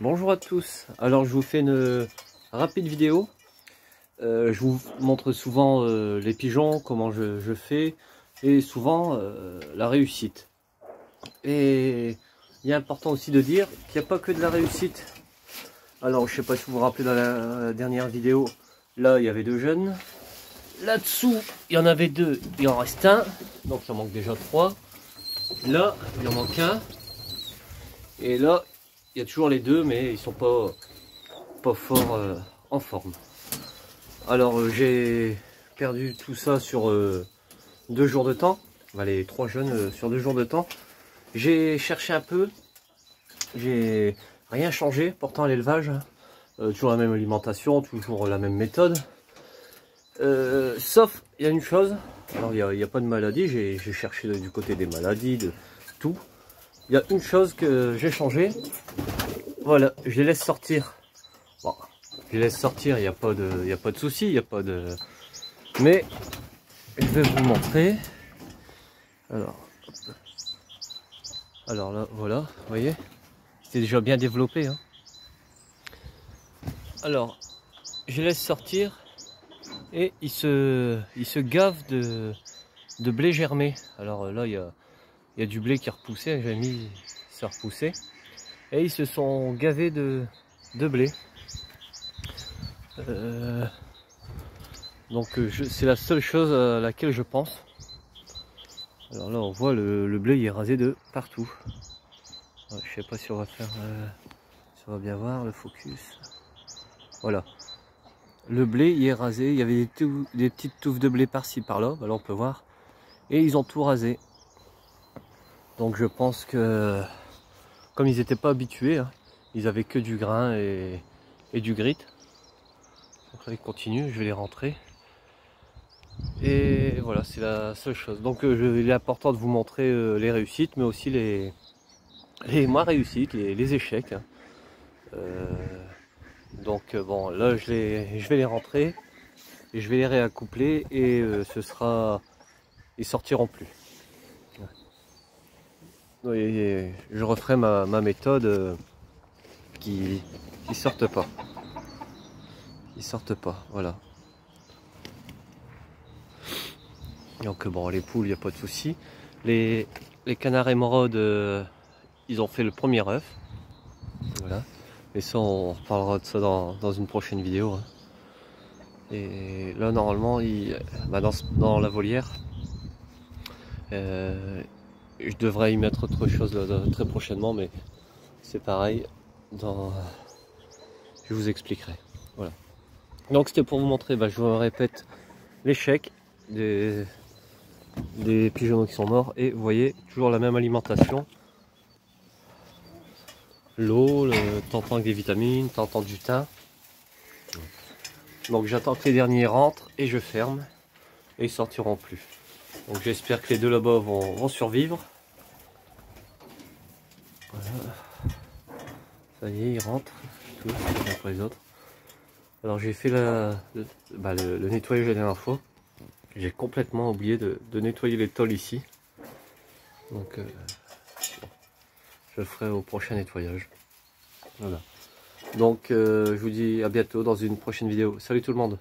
Bonjour à tous, alors je vous fais une rapide vidéo. Je vous montre souvent les pigeons, comment je fais, et souvent la réussite. Et il est important aussi de dire qu'il n'y a pas que de la réussite. Alors je sais pas si vous vous rappelez, dans la dernière vidéo, là il y avait 2 jeunes. Là-dessous il y en avait 2, il en reste un, donc il en manque déjà 3. Là il en manque un. Et là il y a toujours les 2, mais ils sont pas fort en forme. Alors j'ai perdu tout ça sur 2 jours de temps. Les 3 jeunes sur 2 jours de temps. J'ai cherché un peu, j'ai rien changé pourtant à l'élevage, toujours la même alimentation, toujours la même méthode, sauf il y a une chose. Alors il n'y a pas de maladie, j'ai cherché du côté des maladies, de tout. Il y a une chose que j'ai changé. Voilà, je les laisse sortir. Bon, je les laisse sortir, il n'y a pas de souci, il n'y a pas de... Mais je vais vous montrer. Alors là, voilà, vous voyez, c'est déjà bien développé, hein. Alors, je les laisse sortir et ils se gavent de blé germé. Alors là, il y a du blé qui est repoussé, j'ai mis, ça repoussé. Et ils se sont gavés de blé. Donc c'est la seule chose à laquelle je pense. Alors là on voit le blé il est rasé de partout. Ouais, je sais pas si on va faire, si on va bien voir le focus. Voilà. Le blé il est rasé, il y avait des petites touffes de blé par-ci par-là, là on peut voir. Et ils ont tout rasé. Donc je pense que comme ils n'étaient pas habitués, hein, ils avaient que du grain et du grit. Donc là ils continuent, je vais les rentrer. Et voilà, c'est la seule chose. Donc il est important de vous montrer les réussites, mais aussi les moins réussites, les échecs, hein. Donc bon, là je vais les rentrer et je vais les réaccoupler et ils sortiront plus. Et je referai ma méthode qui sortent pas. Ils sortent pas, voilà. Donc bon, les poules, il n'y a pas de souci. Les canards émeraudes, ils ont fait le premier œuf. Voilà. Mais ça, on reparlera de ça dans une prochaine vidéo, hein. Et là, normalement, dans la volière, je devrais y mettre autre chose très prochainement, mais c'est pareil. Je vous expliquerai. Voilà. Donc c'était pour vous montrer, je vous répète, l'échec des pigeons qui sont morts. Et vous voyez, toujours la même alimentation. L'eau, le temps avec des vitamines, temps du thym. Donc j'attends que les derniers rentrent et je ferme. Et ils sortiront plus. Donc j'espère que les 2 là-bas vont survivre. Voilà. Ça y est, ils rentrent. Tous les uns après les autres. Alors j'ai fait le nettoyage la dernière fois. J'ai complètement oublié de nettoyer les tôles ici. Donc je le ferai au prochain nettoyage. Voilà. Donc je vous dis à bientôt dans une prochaine vidéo. Salut tout le monde!